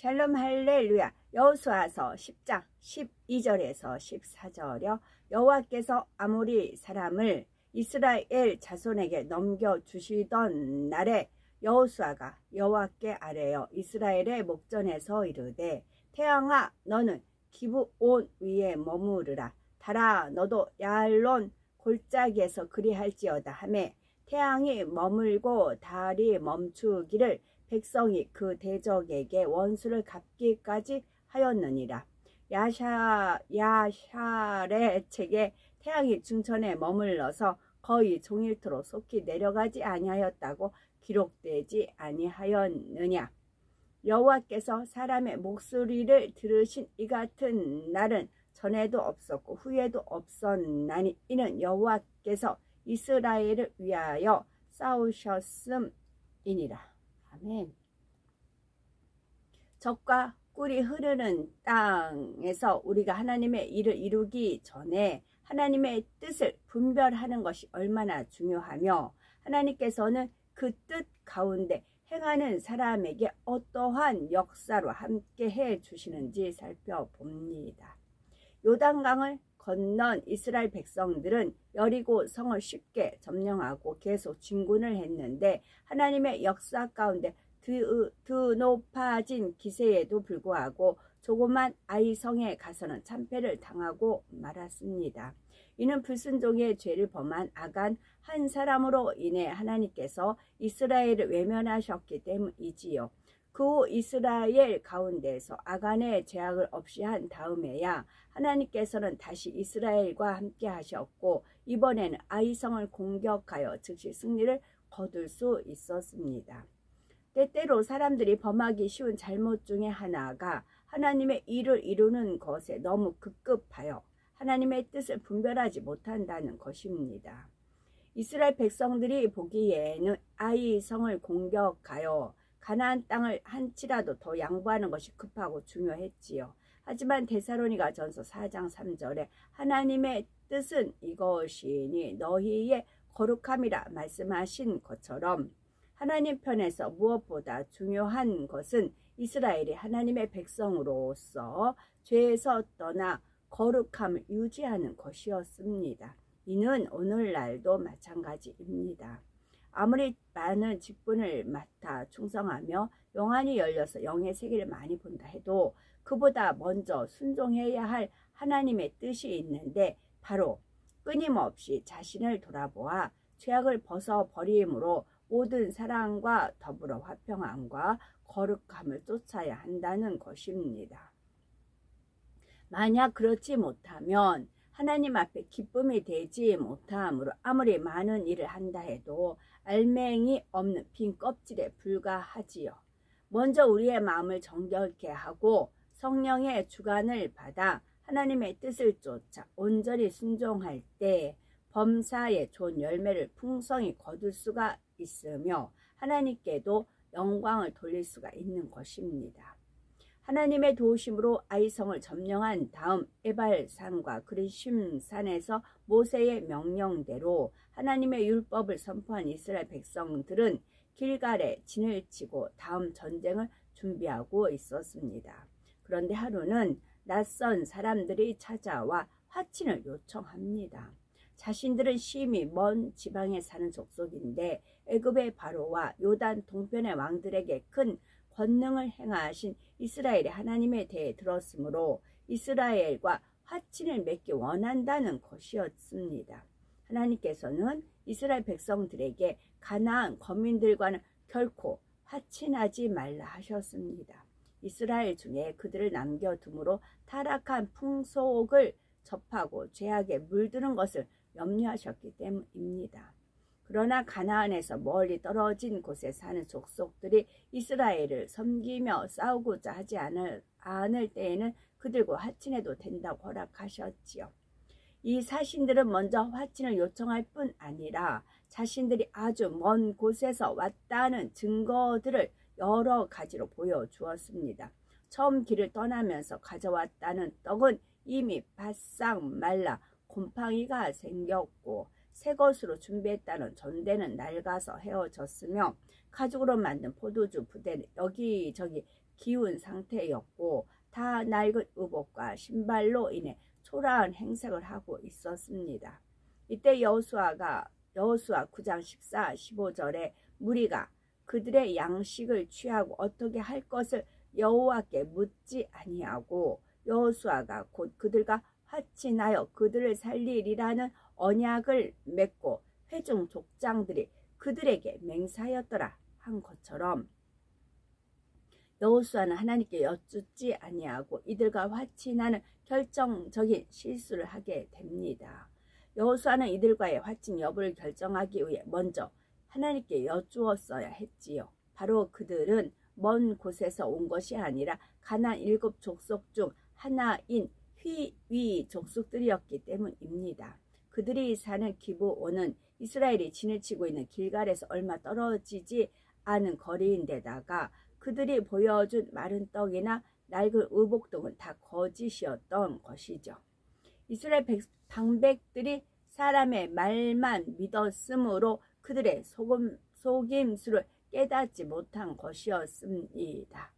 샬롬 할렐루야. 여호수아서 10장 12절에서 14절이요. 여호와께서 아모리 사람을 이스라엘 자손에게 넘겨주시던 날에 여호수아가 여호와께 아뢰어 이스라엘의 목전에서 이르되 태양아 너는 기브온 위에 머무르라. 달아 너도 야알론 골짜기에서 그리할지어다 하매 태양이 머물고 달이 멈추기를 백성이 그 대적에게 원수를 갚기까지 하였느니라. 야샬의 책에 태양이 중천에 머물러서 거의 종일토록 속히 내려가지 아니하였다고 기록되지 아니하였느냐. 여호와께서 사람의 목소리를 들으신 이 같은 날은 전에도 없었고 후에도 없었나니 이는 여호와께서 이스라엘을 위하여 싸우셨음이니라. 아멘. 적과 꿀이 흐르는 땅에서 우리가 하나님의 일을 이루기 전에 하나님의 뜻을 분별하는 것이 얼마나 중요하며 하나님께서는 그 뜻 가운데 행하는 사람에게 어떠한 역사로 함께 해 주시는지 살펴봅니다. 요단강을 건넌 이스라엘 백성들은 여리고 성을 쉽게 점령하고 계속 진군을 했는데 하나님의 역사 가운데 드높아진 기세에도 불구하고 조그만 아이 성에 가서는 참패를 당하고 말았습니다. 이는 불순종의 죄를 범한 아간 한 사람으로 인해 하나님께서 이스라엘을 외면하셨기 때문이지요. 그 후 이스라엘 가운데서 아간의 죄악을 없이 한 다음에야 하나님께서는 다시 이스라엘과 함께 하셨고 이번에는 아이성을 공격하여 즉시 승리를 거둘 수 있었습니다. 때때로 사람들이 범하기 쉬운 잘못 중에 하나가 하나님의 일을 이루는 것에 너무 급급하여 하나님의 뜻을 분별하지 못한다는 것입니다. 이스라엘 백성들이 보기에는 아이성을 공격하여 가나안 땅을 한치라도 더 양보하는 것이 급하고 중요했지요. 하지만 데살로니가 전서 4장 3절에 하나님의 뜻은 이것이니 너희의 거룩함이라 말씀하신 것처럼 하나님 편에서 무엇보다 중요한 것은 이스라엘이 하나님의 백성으로서 죄에서 떠나 거룩함을 유지하는 것이었습니다. 이는 오늘날도 마찬가지입니다. 아무리 많은 직분을 맡아 충성하며 영안이 열려서 영의 세계를 많이 본다 해도 그보다 먼저 순종해야 할 하나님의 뜻이 있는데 바로 끊임없이 자신을 돌아보아 죄악을 벗어버림으로 모든 사랑과 더불어 화평함과 거룩함을 쫓아야 한다는 것입니다. 만약 그렇지 못하면 하나님 앞에 기쁨이 되지 못함으로 아무리 많은 일을 한다 해도 알맹이 없는 빈 껍질에 불과하지요. 먼저 우리의 마음을 정결케 하고 성령의 주관을 받아 하나님의 뜻을 쫓아 온전히 순종할 때 범사의 좋은 열매를 풍성히 거둘 수가 있으며 하나님께도 영광을 돌릴 수가 있는 것입니다. 하나님의 도우심으로 아이성을 점령한 다음 에발산과 그리심산에서 모세의 명령대로 하나님의 율법을 선포한 이스라엘 백성들은 길갈에 진을 치고 다음 전쟁을 준비하고 있었습니다. 그런데 하루는 낯선 사람들이 찾아와 화친을 요청합니다. 자신들은 심히 먼 지방에 사는 족속인데 애굽의 바로와 요단 동편의 왕들에게 큰 권능을 행하신 이스라엘의 하나님에 대해 들었으므로 이스라엘과 화친을 맺기 원한다는 것이었습니다. 하나님께서는 이스라엘 백성들에게 가나안 거민들과는 결코 화친하지 말라 하셨습니다. 이스라엘 중에 그들을 남겨둠으로 타락한 풍속을 접하고 죄악에 물드는 것을 염려하셨기 때문입니다. 그러나 가나안에서 멀리 떨어진 곳에 사는 족속들이 이스라엘을 섬기며 싸우고자 하지 않을 때에는 그들과 화친해도 된다고 허락하셨지요. 이 사신들은 먼저 화친을 요청할 뿐 아니라 자신들이 아주 먼 곳에서 왔다는 증거들을 여러 가지로 보여주었습니다. 처음 길을 떠나면서 가져왔다는 떡은 이미 바싹 말라 곰팡이가 생겼고 새 것으로 준비했다는 전대는 낡아서 헤어졌으며 가죽으로 만든 포도주 부대는 여기저기 기운 상태였고 다 낡은 의복과 신발로 인해 초라한 행색을 하고 있었습니다. 이때 여호수아 9장 14, 15절에 무리가 그들의 양식을 취하고 어떻게 할 것을 여호와께 묻지 아니하고 여호수아가 곧 그들과 화친하여 그들을 살리리라는 언약을 맺고 회중 족장들이 그들에게 맹세하였더라 한 것처럼 여호수아는 하나님께 여쭙지 아니하고 이들과 화친하는 결정적인 실수를 하게 됩니다. 여호수아는 이들과의 화친 여부를 결정하기 위해 먼저 하나님께 여쭈었어야 했지요. 바로 그들은 먼 곳에서 온 것이 아니라 가나안 7 족속 중 하나인 휘위 족속들이었기 때문입니다. 그들이 사는 기브온은 이스라엘이 진을 치고 있는 길갈에서 얼마 떨어지지 않은 거리인데다가 그들이 보여준 마른 떡이나 낡은 의복 등은 다 거짓이었던 것이죠. 이스라엘 방백들이 사람의 말만 믿었으므로 그들의 속임수를 깨닫지 못한 것이었습니다.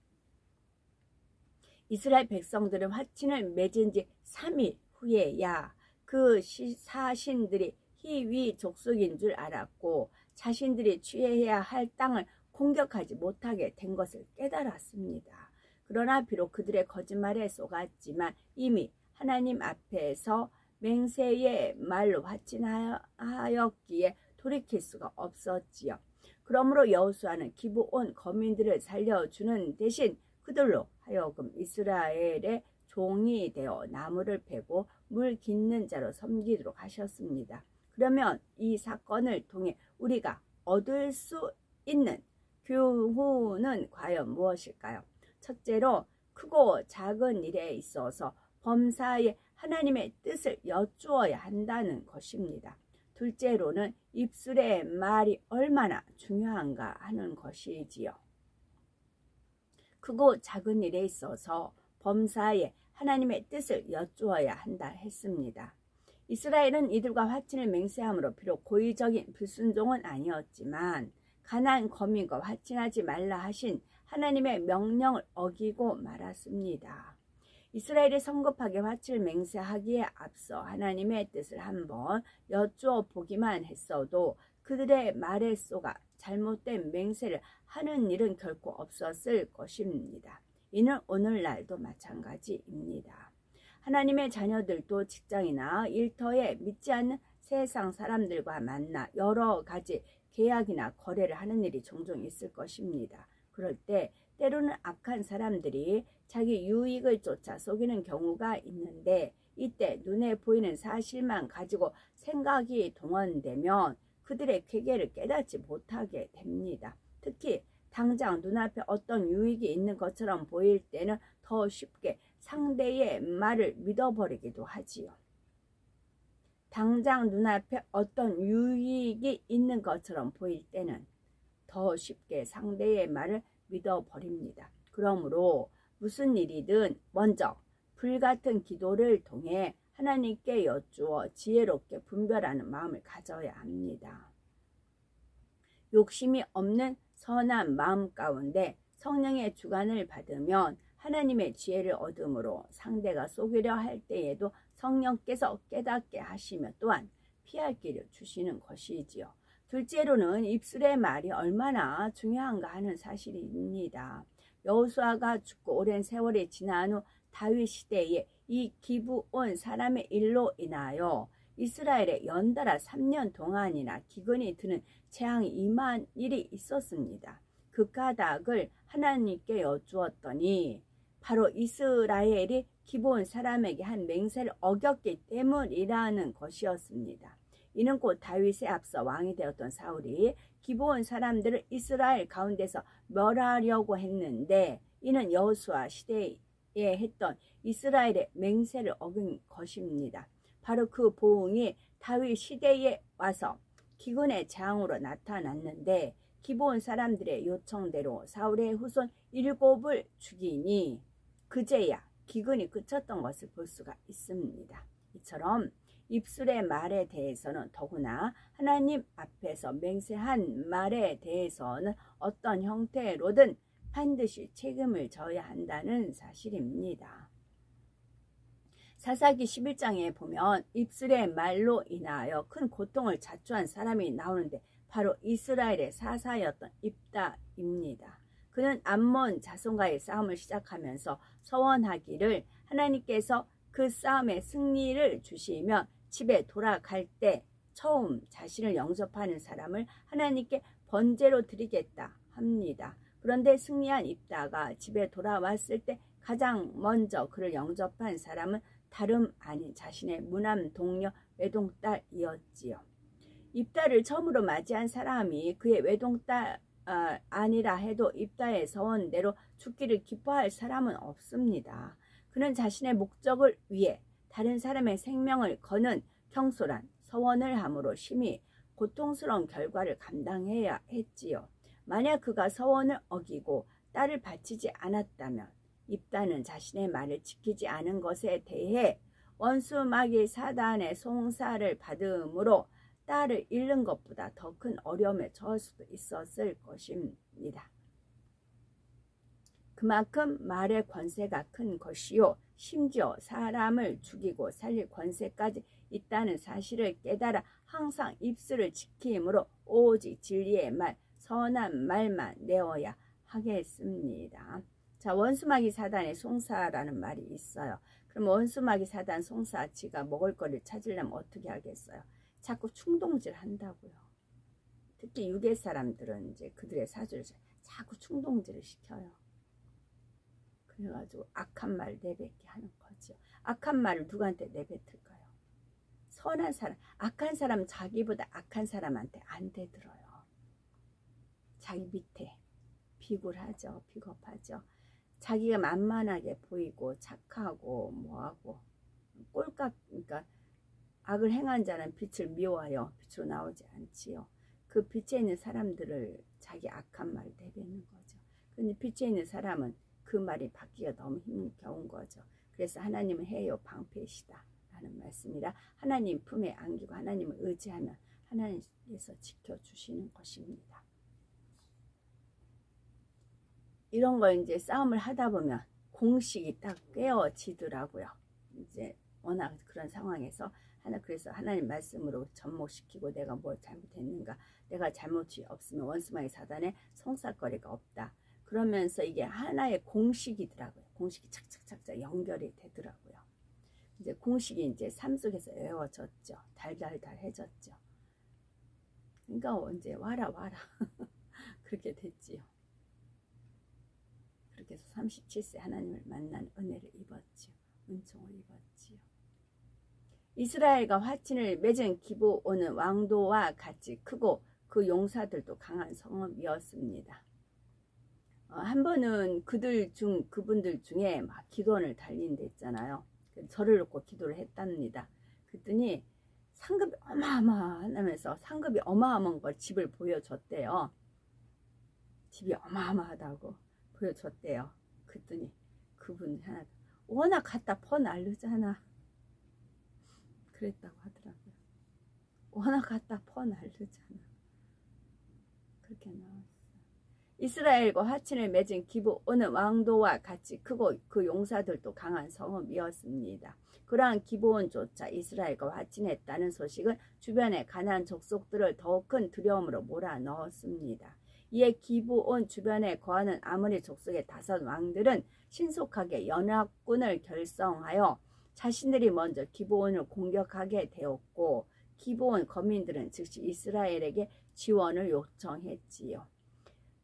이스라엘 백성들은 화친을 맺은 지 3일 후에야 그 사신들이 히위 족속인 줄 알았고 자신들이 취해야 할 땅을 공격하지 못하게 된 것을 깨달았습니다. 그러나 비록 그들의 거짓말에 속았지만 이미 하나님 앞에서 맹세의 말로 화친하였기에 돌이킬 수가 없었지요. 그러므로 여호수아는 기브온 거민들을 살려주는 대신 그들로 하여금 이스라엘의 종이 되어 나무를 베고 물 깃는 자로 섬기도록 하셨습니다. 그러면 이 사건을 통해 우리가 얻을 수 있는 교훈은 과연 무엇일까요? 첫째로 크고 작은 일에 있어서 범사에 하나님의 뜻을 여쭈어야 한다는 것입니다. 둘째로는 입술의 말이 얼마나 중요한가 하는 것이지요. 크고 작은 일에 있어서 범사에 하나님의 뜻을 여쭈어야 한다 했습니다. 이스라엘은 이들과 화친을 맹세함으로 비록 고의적인 불순종은 아니었지만 가나안 거민과 화친하지 말라 하신 하나님의 명령을 어기고 말았습니다. 이스라엘이 성급하게 화친을 맹세하기에 앞서 하나님의 뜻을 한번 여쭈어 보기만 했어도 그들의 말에 쏘가 잘못된 맹세를 하는 일은 결코 없었을 것입니다. 이는 오늘날도 마찬가지입니다. 하나님의 자녀들도 직장이나 일터에 믿지 않는 세상 사람들과 만나 여러 가지 계약이나 거래를 하는 일이 종종 있을 것입니다. 그럴 때 때로는 악한 사람들이 자기 유익을 쫓아 속이는 경우가 있는데 이때 눈에 보이는 사실만 가지고 생각이 동원되면 그들의 괴계를 깨닫지 못하게 됩니다. 특히 당장 눈앞에 어떤 유익이 있는 것처럼 보일 때는 더 쉽게 상대의 말을 믿어버리기도 하지요. 당장 눈앞에 어떤 유익이 있는 것처럼 보일 때는 더 쉽게 상대의 말을 믿어버립니다. 그러므로 무슨 일이든 먼저 불같은 기도를 통해 하나님께 여쭈어 지혜롭게 분별하는 마음을 가져야 합니다. 욕심이 없는 선한 마음 가운데 성령의 주관을 받으면 하나님의 지혜를 얻음으로 상대가 속이려 할 때에도 성령께서 깨닫게 하시며 또한 피할 길을 주시는 것이지요. 둘째로는 입술의 말이 얼마나 중요한가 하는 사실입니다. 여호수아가 죽고 오랜 세월이 지난 후 다윗 시대에 이 기브온 사람의 일로 인하여 이스라엘에 연달아 3년 동안이나 기근이 드는 재앙이 임한 일이 있었습니다. 그 까닭을 하나님께 여쭈었더니 바로 이스라엘이 기브온 사람에게 한 맹세를 어겼기 때문이라는 것이었습니다. 이는 곧 다윗에 앞서 왕이 되었던 사울이 기브온 사람들을 이스라엘 가운데서 멸하려고 했는데 이는 여호수아 시대에 했던 이스라엘의 맹세를 어긴 것입니다. 바로 그 보응이 다윗 시대에 와서 기근의 재앙으로 나타났는데 기브온 사람들의 요청대로 사울의 후손 7을 죽이니 그제야 기근이 그쳤던 것을 볼 수가 있습니다. 이처럼 입술의 말에 대해서는 더구나 하나님 앞에서 맹세한 말에 대해서는 어떤 형태로든 반드시 책임을 져야 한다는 사실입니다. 사사기 11장에 보면 입술의 말로 인하여 큰 고통을 자초한 사람이 나오는데 바로 이스라엘의 사사였던 입다입니다. 그는 암몬 자손과의 싸움을 시작하면서 서원하기를 하나님께서 그 싸움에 승리를 주시며 집에 돌아갈 때 처음 자신을 영접하는 사람을 하나님께 번제로 드리겠다 합니다. 그런데 승리한 입다가 집에 돌아왔을 때 가장 먼저 그를 영접한 사람은 다름 아닌 자신의 무남 동료 외동딸이었지요. 입다를 처음으로 맞이한 사람이 그의 외동딸 아니라 해도 입다의 서원대로 죽기를 기뻐할 사람은 없습니다. 그는 자신의 목적을 위해 다른 사람의 생명을 거는 경솔한 서원을 함으로 심히 고통스러운 결과를 감당해야 했지요. 만약 그가 서원을 어기고 딸을 바치지 않았다면 입다는 자신의 말을 지키지 않은 것에 대해 원수 마귀 사단의 송사를 받음으로 딸을 잃는 것보다 더 큰 어려움에 처할 수도 있었을 것입니다. 그만큼 말의 권세가 큰 것이요 심지어 사람을 죽이고 살릴 권세까지 있다는 사실을 깨달아 항상 입술을 지킴으로 오직 진리의 말, 선한 말만 내어야 하겠습니다. 자, 원수마귀 사단의 송사라는 말이 있어요. 그럼 원수마귀 사단 송사 지가 먹을 거를 찾으려면 어떻게 하겠어요? 자꾸 충동질 한다고요. 특히 유괴 사람들은 이제 그들의 사주를 자꾸 충동질을 시켜요. 그래가지고 악한 말 내뱉게 하는 거죠. 악한 말을 누구한테 내뱉을까요? 선한 사람, 악한 사람 자기보다 악한 사람한테 안 대들어요. 자기 밑에 비굴하죠. 비겁하죠. 자기가 만만하게 보이고 착하고 뭐하고 꼴값, 그러니까 악을 행한 자는 빛을 미워하여 빛으로 나오지 않지요. 그 빛에 있는 사람들을 자기 악한 말을 내뱉는 거죠. 근데 빛에 있는 사람은 그 말이 받기가 너무 힘겨운 거죠. 그래서 하나님은 해요 방패시다 라는 말씀이라 하나님 품에 안기고 하나님을 의지하면 하나님께서 지켜주시는 것입니다. 이런 거 이제 싸움을 하다 보면 공식이 딱 깨어지더라고요. 이제 워낙 그런 상황에서 그래서 하나님 말씀으로 접목시키고 내가 뭘 잘못했는가, 내가 잘못이 없으면 원수마귀 사단에 송사거리가 없다. 그러면서 이게 하나의 공식이더라고요. 공식이 착착착착 연결이 되더라고요. 이제 공식이 이제 삶 속에서 외워졌죠. 달달달해졌죠. 그러니까 이제 와라 그렇게 됐지요. 그렇게 해서 37세 하나님을 만난 은혜를 입었지요. 은총을 입었지요. 이스라엘과 화친을 맺은 기브온은 왕도와 같이 크고 그 용사들도 강한 성읍이었습니다. 한 번은 그분들 중에 막 기도원을 달린 데 있잖아요. 절을 놓고 기도를 했답니다. 그랬더니 상급이 어마어마하면서 상급이 어마어마한 걸 집을 보여줬대요. 집이 어마어마하다고 보여줬대요. 그랬더니 그분 하나 워낙 갖다 퍼날르잖아. 그랬다고 하더라고요. 워낙 갖다 퍼날르잖아. 그렇게 나왔어요. 이스라엘과 화친을 맺은 기브온은 왕도와 같이 크고 그 용사들도 강한 성읍이었습니다. 그러한 기브온조차 이스라엘과 화친했다는 소식은 주변의 가나안 족속들을 더욱 큰 두려움으로 몰아넣었습니다. 이에 기브온 주변에 거하는 아모리 족속의 5 왕들은 신속하게 연합군을 결성하여 자신들이 먼저 기브온을 공격하게 되었고 기브온 거민들은 즉시 이스라엘에게 지원을 요청했지요.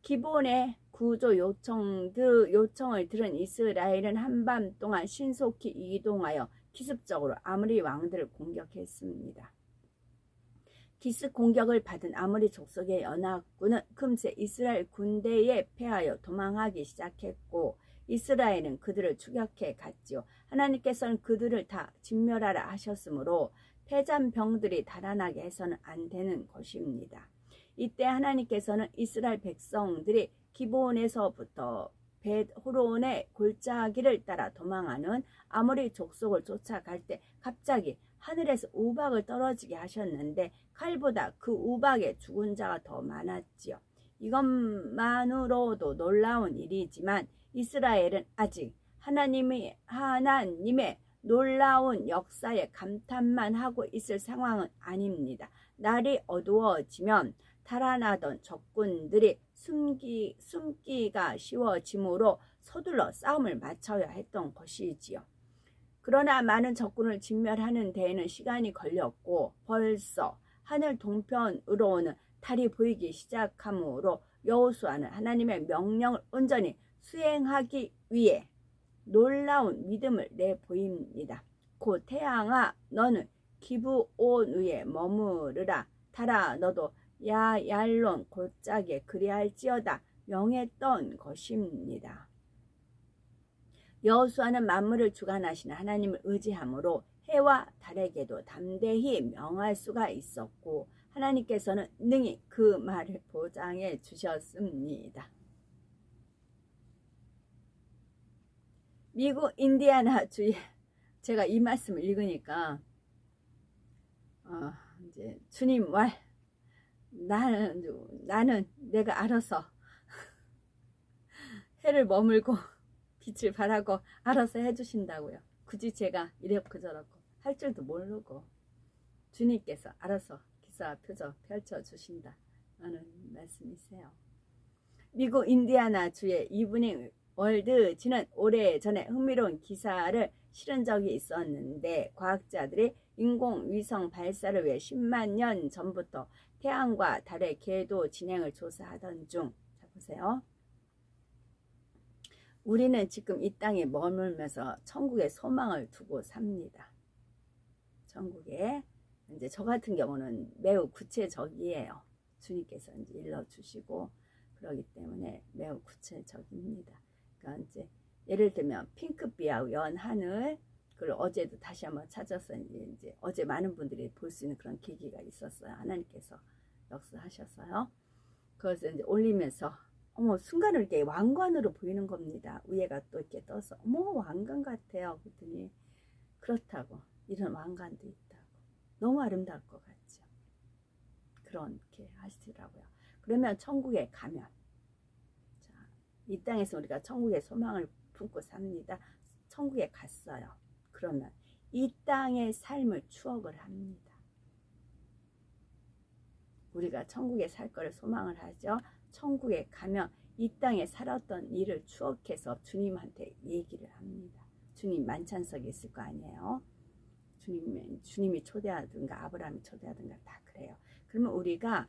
기브온의 구조 요청을 들은 이스라엘은 한밤 동안 신속히 이동하여 기습적으로 아모리 왕들을 공격했습니다. 기습 공격을 받은 아모리 족속의 연합군은 금세 이스라엘 군대에 패하여 도망하기 시작했고 이스라엘은 그들을 추격해 갔지요. 하나님께서는 그들을 다 진멸하라 하셨으므로 패잔 병들이 달아나게 해서는 안 되는 것입니다. 이때 하나님께서는 이스라엘 백성들이 기브온에서부터 벳호론의 골짜기를 따라 도망하는 아모리 족속을 쫓아갈 때 갑자기 하늘에서 우박을 떨어지게 하셨는데 칼보다 그 우박에 죽은 자가 더 많았지요. 이것만으로도 놀라운 일이지만 이스라엘은 아직 하나님의 놀라운 역사에 감탄만 하고 있을 상황은 아닙니다. 날이 어두워지면 달아나던 적군들이 숨기가 쉬워지므로 서둘러 싸움을 마쳐야 했던 것이지요. 그러나 많은 적군을 진멸하는 데에는 시간이 걸렸고 벌써 하늘 동편으로는 달이 보이기 시작하므로 여호수아는 하나님의 명령을 온전히 수행하기 위해 놀라운 믿음을 내보입니다. 곧 태양아 너는 기브온 위에 머무르라. 달아 너도 야얄론 골짜기에 그리할지어다 명했던 것입니다. 여호수아는 만물을 주관하시는 하나님을 의지하므로 해와 달에게도 담대히 명할 수가 있었고 하나님께서는 능히 그 말을 보장해 주셨습니다. 미국 인디애나 주에 제가 이 말씀을 읽으니까 이제 주님 나는 내가 알아서 해를 머물고 빛을 발하고 알아서 해주신다고요. 굳이 제가 이렇고 저렇고 할 줄도 모르고 주님께서 알아서 기사 표적 펼쳐주신다 하는 말씀이세요. 미국 인디애나 주의 이브닝 월드지는 오래전에 흥미로운 기사를 실은 적이 있었는데 과학자들이 인공위성 발사를 위해 10만 년 전부터 태양과 달의 궤도 진행을 조사하던 중, 자 보세요. 우리는 지금 이 땅에 머물면서 천국의 소망을 두고 삽니다. 천국에 이제 저 같은 경우는 매우 구체적이에요. 주님께서 이제 일러주시고 그러기 때문에 매우 구체적입니다. 그러니까 이제 예를 들면 핑크빛하고 연하늘, 그걸 어제도 다시 한번 찾아서 이제 어제 많은 분들이 볼 수 있는 그런 계기가 있었어요. 하나님께서 역사하셨어요. 그래서 이제 올리면서 순간을 이렇게 왕관으로 보이는 겁니다. 위에가 또 이렇게 떠서 왕관 같아요. 그랬더니 그렇다고 이런 왕관도 있다고 너무 아름다울 것 같죠. 그렇게 하시더라고요. 그러면 천국에 가면 이 땅에서 우리가 천국의 소망을 품고 삽니다. 천국에 갔어요. 그러면 이 땅의 삶을 추억을 합니다. 우리가 천국에 살 거를 소망을 하죠. 천국에 가면 이 땅에 살았던 일을 추억해서 주님한테 얘기를 합니다. 주님 만찬석에 있을 거 아니에요. 주님이 초대하든가 아브라함이 초대하든가 다 그래요. 그러면 우리가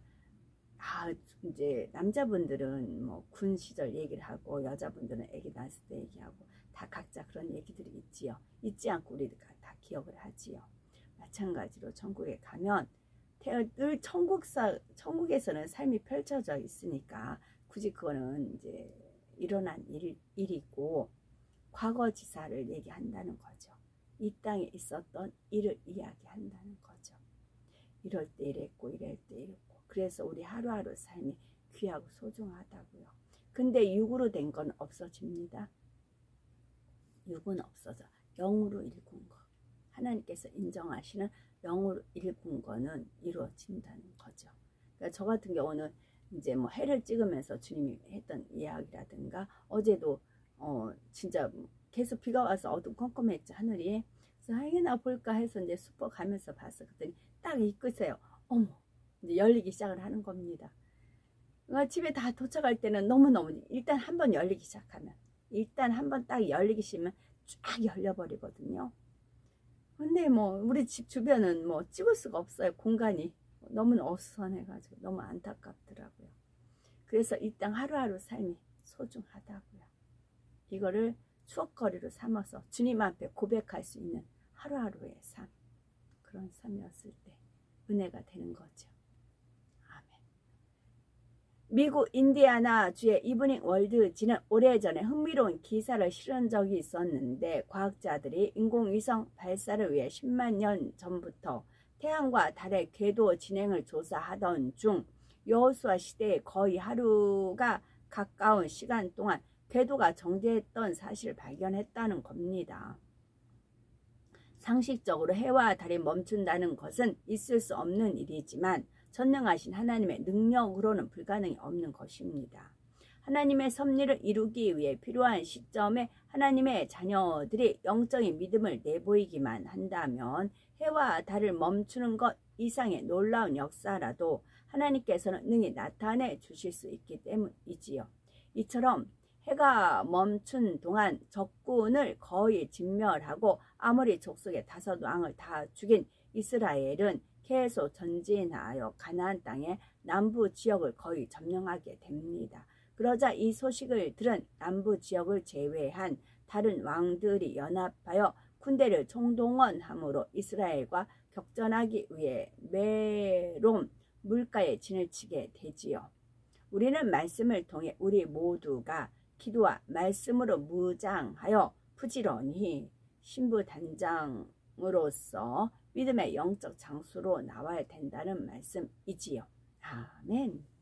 이제 남자분들은 뭐 군 시절 얘기를 하고 여자분들은 아기 낳았을 때 얘기하고 다 각자 그런 얘기들이 있지요. 잊지 않고 우리가 다 기억을 하지요. 마찬가지로 천국에 가면 늘 천국에서는 삶이 펼쳐져 있으니까 굳이 그거는 이제 일어난 일이고 과거지사를 얘기한다는 거죠. 이 땅에 있었던 일을 이야기한다는 거죠. 이럴 때 이랬고 이럴 때 이랬고 그래서 우리 하루하루 삶이 귀하고 소중하다고요. 근데 육으로 된 건 없어집니다. 육은 없어져 영으로 일군 거, 하나님께서 인정하시는 영으로 일군 거는 이루어진다는 거죠. 그러니까 저 같은 경우는 이제 뭐 해를 찍으면서 주님이 했던 이야기라든가 어제도 진짜 계속 비가 와서 어두컴컴했죠 하늘이. 그래서 하이나 볼까 해서 이제 슈퍼 가면서 봤어. 그랬더니 딱 이 끝에요. 이제 열리기 시작을 하는 겁니다. 집에 다 도착할 때는 너무너무 일단 한번 열리기 시작하면 일단 한번 딱 열리기 시작하면 쫙 열려버리거든요. 근데 뭐 우리 집 주변은 뭐 찍을 수가 없어요. 공간이 너무 어수선해가지고 너무 안타깝더라고요. 그래서 이 땅 하루하루 삶이 소중하다고요. 이거를 추억거리로 삼아서 주님 앞에 고백할 수 있는 하루하루의 삶, 그런 삶이었을 때 은혜가 되는 거죠. 아멘. 미국 인디애나 주의 이브닝 월드지는 오래전에 흥미로운 기사를 실은 적이 있었는데 과학자들이 인공위성 발사를 위해 10만 년 전부터 태양과 달의 궤도 진행을 조사하던 중 여호수아 시대에 거의 하루가 가까운 시간 동안 궤도가 정지했던 사실을 발견했다는 겁니다. 상식적으로 해와 달이 멈춘다는 것은 있을 수 없는 일이지만 전능하신 하나님의 능력으로는 불가능이 없는 것입니다. 하나님의 섭리를 이루기 위해 필요한 시점에 하나님의 자녀들이 영적인 믿음을 내보이기만 한다면 해와 달을 멈추는 것 이상의 놀라운 역사라도 하나님께서는 능히 나타내 주실 수 있기 때문이지요. 이처럼 해가 멈춘 동안 적군을 거의 진멸하고 아모리 족속의 5왕을 다 죽인 이스라엘은 계속 전진하여 가나안 땅의 남부 지역을 거의 점령하게 됩니다. 그러자 이 소식을 들은 남부 지역을 제외한 다른 왕들이 연합하여 군대를 총동원함으로 이스라엘과 격전하기 위해 메롬 물가에 진을 치게 되지요. 우리는 말씀을 통해 우리 모두가 기도와 말씀으로 무장하여 부지런히 신부단장으로서 믿음의 영적 장수로 나와야 된다는 말씀이지요. 아멘.